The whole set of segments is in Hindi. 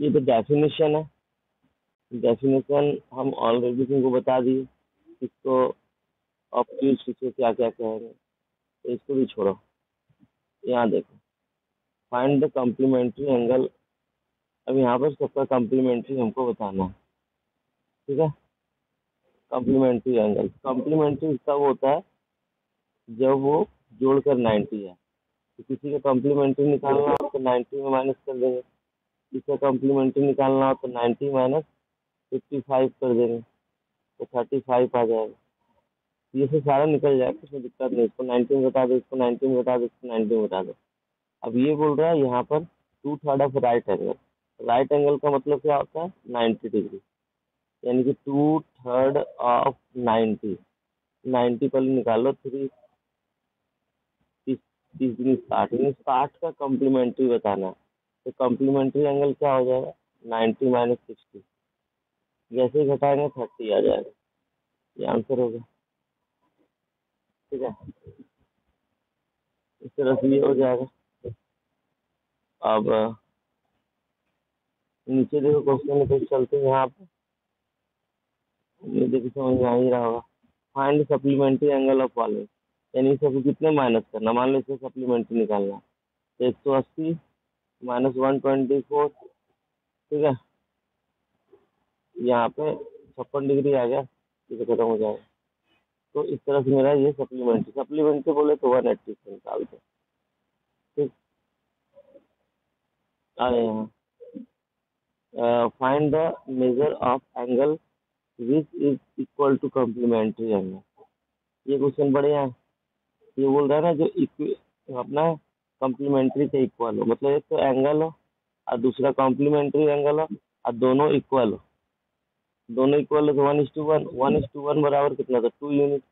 ये तो डेफिनेशन है। डेफिनेशन हम ऑलरेडी तुमको बता दिए, इसको ऑब्ट्यूज से क्या क्या कहेंगे, तो इसको भी छोड़ो। यहाँ देखो, फाइंड द कॉम्प्लीमेंट्री एंगल। अब यहाँ पर सबका कॉम्प्लीमेंट्री हमको बताना है, ठीक है। कॉम्प्लीमेंट्री एंगल, कॉम्प्लीमेंट्री तब होता है जब वो जोड़कर 90 है। तो किसी का कॉम्प्लीमेंट्री निकालना हो तो 90 में माइनस कर देंगे, किसी का कॉम्प्लीमेंट्री निकालना हो तो 90 माइनस 55 कर देंगे, तो 35 आ जाएगा। ये से सारा निकल जाएगा, उसमें दिक्कत नहीं। इसको 90 में बता दो, इसको 90 में बता दो, इसको 90 में बता दो। अब ये बोल रहा है यहाँ पर 2/3 of right angle. Right angle का मतलब क्या होता है? 90 डिग्री, यानी कि 2/3 ऑफ 90। 90 पहले निकालो, 30 दिन 60, यानी 60 का कॉम्प्लीमेंट्री बताना है। तो कॉम्प्लीमेंट्री एंगल क्या हो जाएगा? 90 माइनस 60, जैसे ही घटाएंगे 30 आ जाएगा। ये आंसर होगा, ठीक है। इस तरह से ये हो जाएगा। अब नीचे देखो क्वेश्चन पे चलते हैं। यहाँ पे ये देखो, समझ में आ ही रहा होगा। Find supplementary angle of following, यानी सबको कितने माइनस करना। मान लो इससे सप्लीमेंट्री निकालना, तो 180 माइनस 124, ठीक है। यहाँ पे 56 डिग्री आ गया, ये खत्म हो जाएगा। तो इस तरह से मेरा ये सप्लीमेंट्री बोले तो 180 से निकालते, ठीक। अरे यहाँ find the measure of angle which is equal to complementary angle. ये क्वेश्चन बढ़िया है। ये बोल रहा है ना, जो अपना कॉम्प्लीमेंट्री से इक्वल हो, मतलब एक तो एंगल हो और दूसरा कॉम्प्लीमेंट्री एंगल हो, और दोनों इक्वल हो। दोनों इक्वल हो तो 1:1, 1:1 बराबर कितना था? 2 यूनिट।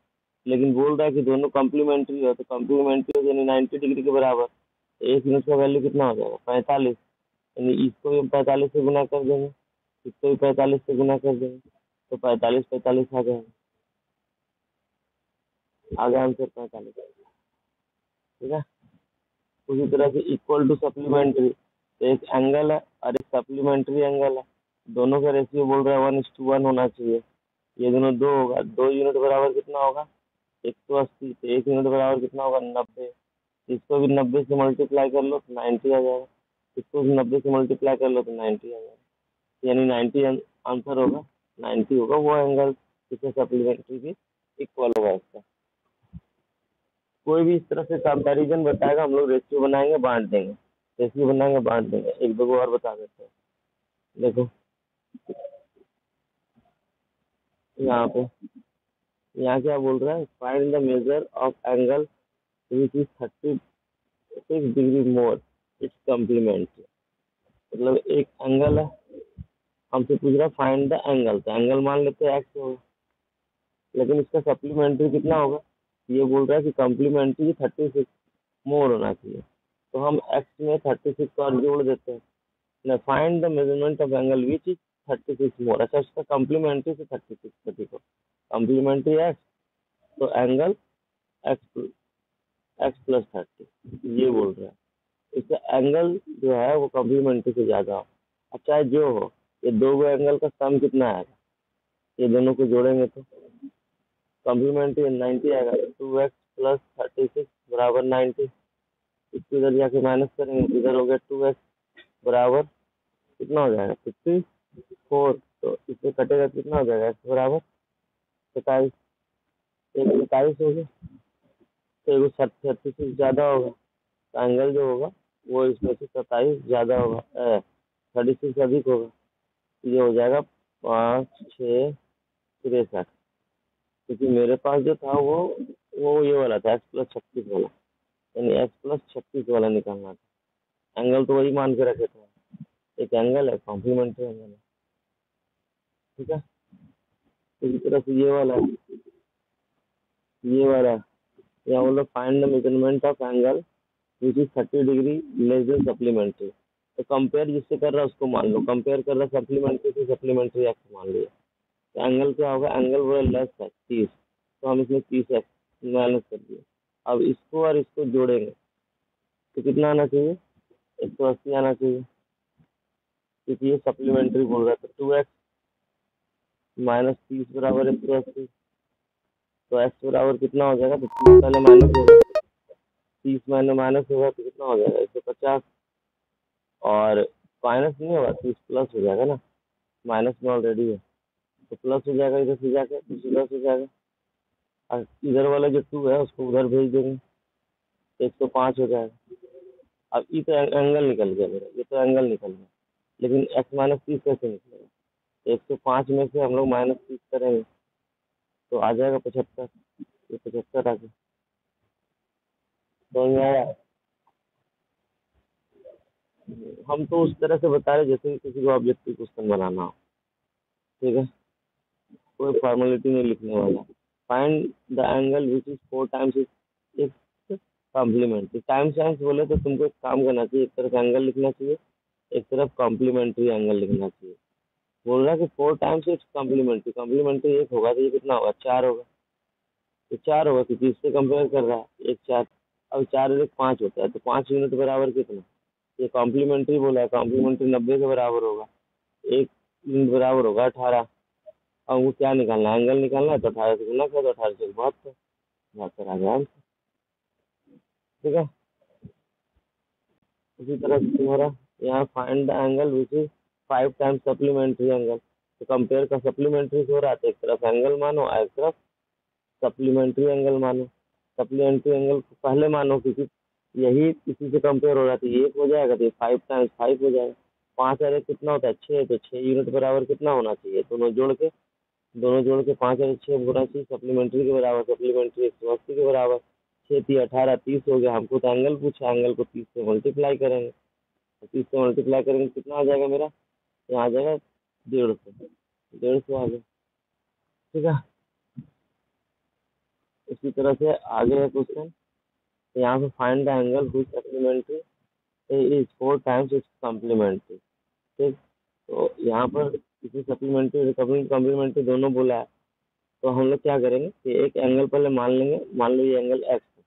लेकिन बोल रहा है कि दोनों कॉम्प्लीमेंट्री हो, तो कॉम्प्लीमेंट्री हो यानी 90 डिग्री के बराबर। तो एक यूनिट का वैल्यू कितना हो जाएगा? 45। यानी इसको भी हम 45 से गुना कर देंगे, इसको भी 45 से गुना कर देंगे, तो 45 45 आ जाएगा। आगे आंसर 45, ठीक है। उसी तरह से इक्वल टू सप्लीमेंट्री, तो एक एंगल है और एक सप्लीमेंट्री एंगल है। दोनों का रेशियो बोल रहा है 1:1 होना चाहिए। ये दोनों 2 होगा, 2 यूनिट बराबर कितना होगा? 180। तो 1 यूनिट बराबर कितना होगा? 90। इसको भी 90 से मल्टीप्लाई कर लो तो 90 आ जाएगा, इसको भी 90 से मल्टीप्लाई कर लो तो 90 आ जाएगा। यानी 90 आंसर होगा, 90 होगा वो एंगल जिससे सप्लीमेंट्री भी इक्वल होगा इसका। कोई भी इस तरह से कंपैरिजन बताएगा, हम लोग रेशियो बनाएंगे, बांट देंगे। रेशियो बनाएंगे, बांट देंगे। एक दो को और बता देते हैं। देखो यहाँ पे, यहाँ क्या बोल रहा है? Find the measure of angle which is 36 degree more its complementary. मतलब एक एंगल है, हमसे पूछ रहा है फाइंड द एंगल। तो एंगल मान लेते हैं एक्स होगा, लेकिन इसका सप्लीमेंट्री कितना होगा? ये बोल रहा है कि कॉम्प्लीमेंट्री 36 मोर होना चाहिए, तो हम एक्स में 36 को और जोड़ देते हैं। Find the measurement of angle which is 36 मोर। अच्छा, इसका कॉम्प्लीमेंट्री से 36 का देखो, कॉम्प्लीमेंट्री एक्स, तो एंगल एक्स प्लस 30, ये बोल रहा है। इसका एंगल जो है वो कॉम्प्लीमेंट्री से ज्यादा हो। अच्छा, जो हो, ये दो गो एंगल का सम कितना आएगा? ये दोनों को जोड़ेंगे तो कॉम्प्लीमेंट्री 90 आएगा। 2x प्लस 36 बराबर 90। इसको इधर जाके माइनस करेंगे, इधर हो गया 2x बराबर कितना हो जाएगा? 54। तो इससे कटेगा कितना हो जाएगा? x बराबर 27। एक 27 हो गया, तो एगो 36 ज्यादा होगा, तो एंगल जो होगा वो इसमें से 27 ज्यादा होगा, 36 अधिक होगा। ये हो जाएगा 5, 6, 63। क्योंकि मेरे पास जो था वो ये वाला था, x+36 वाला, यानी x+36 वाला निकालना था। एंगल तो वही मान के रखे थे, एक एंगल है, कॉम्प्लीमेंट्री एंगल है, ठीक है। इसी तरह से ये वाला यहाँ बोलो find the measurement of angle which is 30 degree less than supplementary. तो कंपेयर जिससे कर रहा है उसको मान लो, कंपेयर कर रहा है सप्लीमेंट्री से, सप्लीमेंट्री एक्स मान लिया। तो एंगल क्या होगा? एंगल वो लेस है 30, तो हम इसमें 30 एक्स माइनस कर दिए। अब इसको और इसको जोड़ेंगे तो कितना आना चाहिए? 180 आना चाहिए, क्योंकि ये सप्लीमेंट्री बोल रहा है। तो 2x माइनस 30 बराबर 180। तो x बराबर कितना हो जाएगा? तो 30 पहले माइनस होगा, 30 माइनस माइनस होगा तो कितना हो जाएगा? 150। और माइनस नहीं होगा, 30 प्लस हो जाएगा ना, माइनस में ऑलरेडी है तो प्लस हो जाएगा, इधर से जाके तो प्लस हो जाएगा। और इधर वाला जो 2 है उसको उधर भेज देंगे तो 105 हो जाएगा। अब ये तो एंगल निकल गया मेरा, ये तो एंगल निकल गया, लेकिन x माइनस 30 कैसे निकलेगा? तो 105 में से हम लोग माइनस 30 करेंगे तो आ जाएगा 75। ये 75 आ गया। तो ये आया। हम तो उस तरह से बता रहे जैसे कि किसी को ऑब्जेक्टिव क्वेश्चन बनाना हो, ठीक है, कोई फॉर्मेलिटी नहीं लिखने वाला। Find the angle which is 4 times its complementary. Times times बोले तो तुमको एक काम करना चाहिए, एक तरफ एंगल लिखना चाहिए, एक तरफ कॉम्प्लीमेंट्री एंगल लिखना चाहिए। बोल रहा है कि 4 टाइम्स इट्स कॉम्प्लीमेंट्री, कॉम्प्लीमेंट्री एक होगा तो ये कितना होगा? 4 होगा। तो 4 होगा क्योंकि इससे कंपेयर कर रहा है, एक 4। अब 4 और 1 5 होता है, तो 5 यूनिट बराबर कितना? ये कॉम्प्लीमेंट्री बोला है, कॉम्प्लीमेंट्री 90 के बराबर होगा, एक यूनिट बराबर होगा 18। अब वो क्या निकालना है? एंगल निकालना है, तो 18 से गुना कर दो, 18 से 72, 72 आ गया आंसर। ठीक है। इसी तरह से तुम्हारा यहाँ find the angle which is 5 times supplementary angle. तो कंपेयर का सप्लीमेंट्री हो रहा है, तो एक तरफ एंगल मानो और एक तरफ सप्लीमेंट्री एंगल मानो। सप्लीमेंट्री एंगल को पहले मानो क्योंकि यही इसी से कंपेयर हो रहा है, तो ये 1 हो जाएगा, तो ये 5 टाइम्स 5 हो जाएगा। 5 और 1 कितना होता है? 6। तो 6 यूनिट बराबर कितना होना चाहिए? दोनों जोड़ के 5 और 6 होना चाहिए सप्लीमेंट्री के बराबर। सप्लीमेंट्री 180 के बराबर, 6 3 18 30 हो गया। हमको तो एंगल पूछा, एंगल को 30 से मल्टीप्लाई करेंगे, तो 30 से मल्टीप्लाई करेंगे कितना आ जाएगा मेरा? यहाँ आ जाएगा 150, 150 आ गया। ठीक है। इसी तरह से आगे है क्वेश्चन, यहाँ पे find the angle whose supplementary is 4 times its complementary. ठीक। तो यहाँ पर इसे सप्लीमेंट्री कॉम्प्लीमेंट्री दोनों बोला है, तो हम लोग क्या करेंगे कि एक एंगल पहले मान लेंगे। मान लो ये एंगल एक्स है,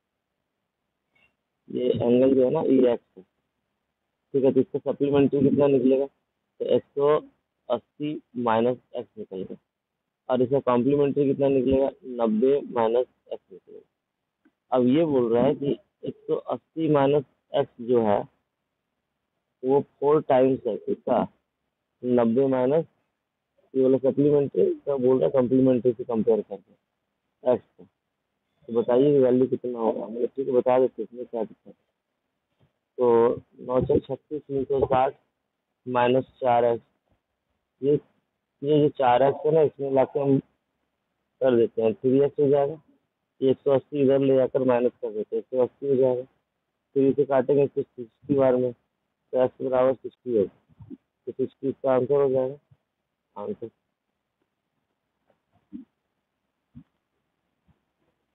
ये एंगल जो है ना ये एक्स है। ठीक है। तो इसका सप्लीमेंट्री कितना निकलेगा? तो 180 माइनस एक्स निकलेगा। और इसका कॉम्प्लीमेंट्री कितना निकलेगा? 90 माइनस एक्स निकलेगा। अब ये बोल रहा है कि 180 माइनस एक्स जो है वो 4 टाइम्स है किसका? 90 माइनस ये वाला सप्लीमेंट्री का बोल रहा है कॉम्प्लीमेंट्री से कंपेयर करके एक्स को। तो बताइए वैल्यू कितना होगा? हम ठीक है बता देते, इसमें क्या दिक्कत है। तो 936 360 माइनस 4x, ये ये जो 4x है ना, इसमें लाके हम कर देते हैं 3x हो जाएगा। ये 180 इधर ले जाकर माइनस कर देते हैं, 180 हो जाएगा। फिर इसे काटेंगे 60 बार में, तो एक्स बराबर 60 होगा। तो 60 इसका आंसर हो जाएगा। आंसर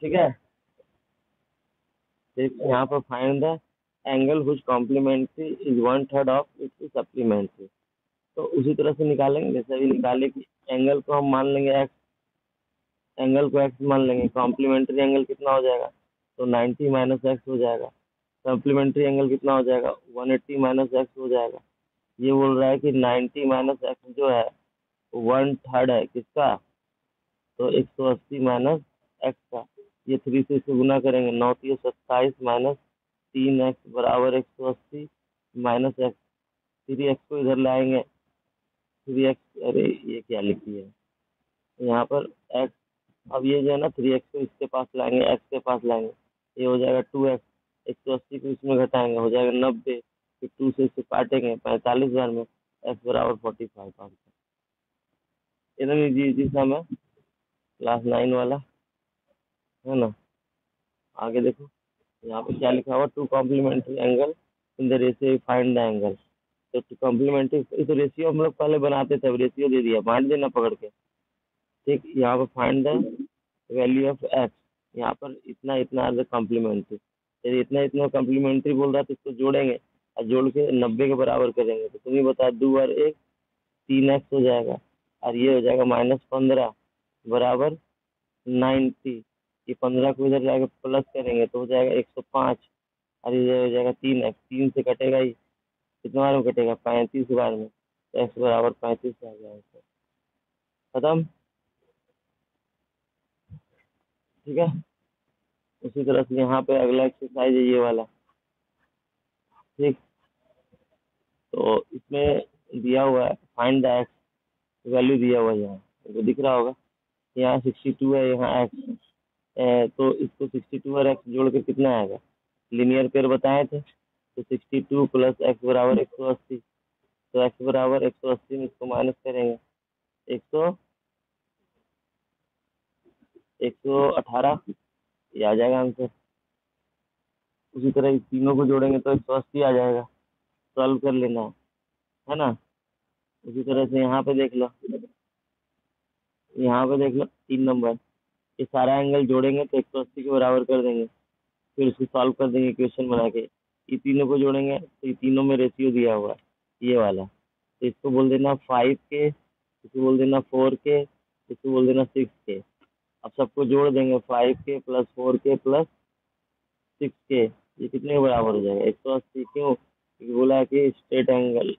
ठीक है। ठीक, यहाँ पर find the angle whose complementary is 1/3 of its supplementary. तो उसी तरह से निकालेंगे जैसे अभी निकाले कि एंगल को हम मान लेंगे एक्स, एंगल को एक्स मान लेंगे। कॉम्प्लीमेंट्री एंगल कितना हो जाएगा? तो 90 माइनस एक्स हो जाएगा। सप्लीमेंट्री एंगल कितना हो जाएगा? 180 माइनस एक्स हो जाएगा। ये बोल रहा है कि 90 माइनस एक्स जो है 1/3 है किसका? तो 180 माइनस एक्स का। ये 3 से इसे गुना करेंगे, 9 3 27 माइनस 3x बराबर 180 माइनस एक्स। 3x को इधर लाएंगे, 3x, अरे ये क्या लिखी है यहाँ पर x। अब ये जो है ना 3x को इसके पास लाएंगे, x के पास लाएंगे, ये हो जाएगा 2x। 180 को इसमें घटाएंगे हो जाएगा 90। फिर 2 से इसे काटेंगे 45 बार में, x बराबर 45 आंसर। इतना इजी इजी सा मैं क्लास 9 वाला है ना। आगे देखो यहाँ पे क्या लिखा हुआ? Two complementary angle in the ratio find the angle. तो कॉम्प्लीमेंट्री तो रेशियो हम लोग पहले बनाते थे, अब रेशियो दे दिया, बांट देना पकड़ के। ठीक। यहाँ पर find the value of x, यहाँ पर इतना इतना कॉम्प्लीमेंट्री, यदि इतना इतना कॉम्प्लीमेंट्री बोल रहा है तो इसको जोड़ेंगे और जोड़ के 90 के बराबर करेंगे। तो तुम ही बता, 2 और 1 3x हो जाएगा, और ये हो जाएगा -15 बराबर 90। ये 15 को इधर जाके प्लस करेंगे तो हो जाएगा 105, और ये हो जाएगा 3x। 3 से कटेगा ही कितना बार में कटेगा? 35 बार में। तो x बराबर 35 आ गया आंसर। खत्म। ठीक है। उसी तरह से यहाँ पे अगला एक्सरसाइज है ये वाला। ठीक। तो इसमें दिया हुआ है फाइंड द एक्स, वैल्यू दिया हुआ है यहाँ, तो दिख रहा होगा यहाँ 62 है, यहाँ एक्स। तो इसको 62 और एक्स जोड़ के कितना आएगा, लीनियर पेयर बताए थे, तो 62 प्लस एक्स बराबर 180। तो एक्स बराबर 180 में इसको माइनस करेंगे, 100 118, ये आ जाएगा आंसर। उसी तरह इस तीनों को जोड़ेंगे तो 180 आ जाएगा। सॉल्व कर लेना है ना। उसी तरह से यहाँ पे देख लो 3 नंबर, ये सारा एंगल जोड़ेंगे तो 180 के बराबर कर देंगे, फिर उसको सॉल्व कर देंगे इक्वेशन बना के। ये तीनों को जोड़ेंगे तो ये तीनों में रेशियो दिया हुआ है ये वाला, तो इसको बोल देना 5 के, इसको बोल देना 4 के, इसको बोल देना 6 के। अब सबको जोड़ देंगे, 5 के प्लस 4 के प्लस 6 के, ये कितने के बराबर हो जाएगा, 180। क्यों, क्योंकि बोला है कि straight angle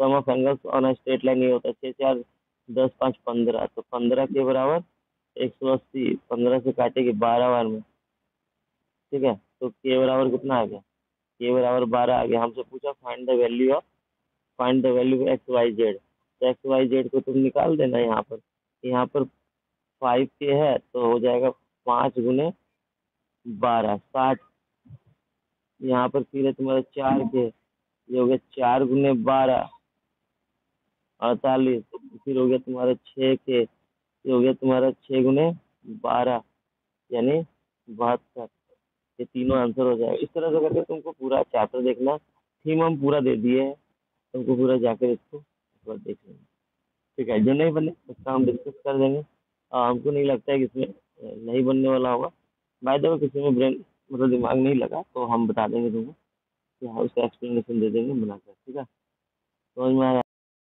sum of angles on straight line ये होता है 6 4 10 5 15, तो 15 के बराबर 180, 15 से काटेंगे 12 बार में। ठीक है, तो के बराबर कितना आ गया, के बराबर 12 आ गया। हमसे पूछा find the value x y z, तो एक्स वाई जेड को तुम निकाल देना यहाँ पर 5 के है तो हो जाएगा 5 गुने 12 60। यहाँ पर फिर है तुम्हारा 4 के, ये हो गया 4 गुने 12 48। फिर हो गया तुम्हारा 6 के, ये हो गया तुम्हारा 6 गुने 12 यानी 72। ये तीनों आंसर हो जाएगा। इस तरह से करके तुमको पूरा चैप्टर देखना, थीम हम पूरा दे दिए है, तुमको पूरा जाकर इसको एक बार देख लेना। ठीक है, जो नहीं बने उसका हम डिस्कस कर देंगे। हमको नहीं लगता है कि इसमें नहीं बनने वाला होगा। बाय द वे किसी में ब्रेन मतलब दिमाग नहीं लगा तो हम बता देंगे तुमको कि हाँ, उसका एक्सप्लेनेशन दे देंगे बनाकर। ठीक है, समझ में आया।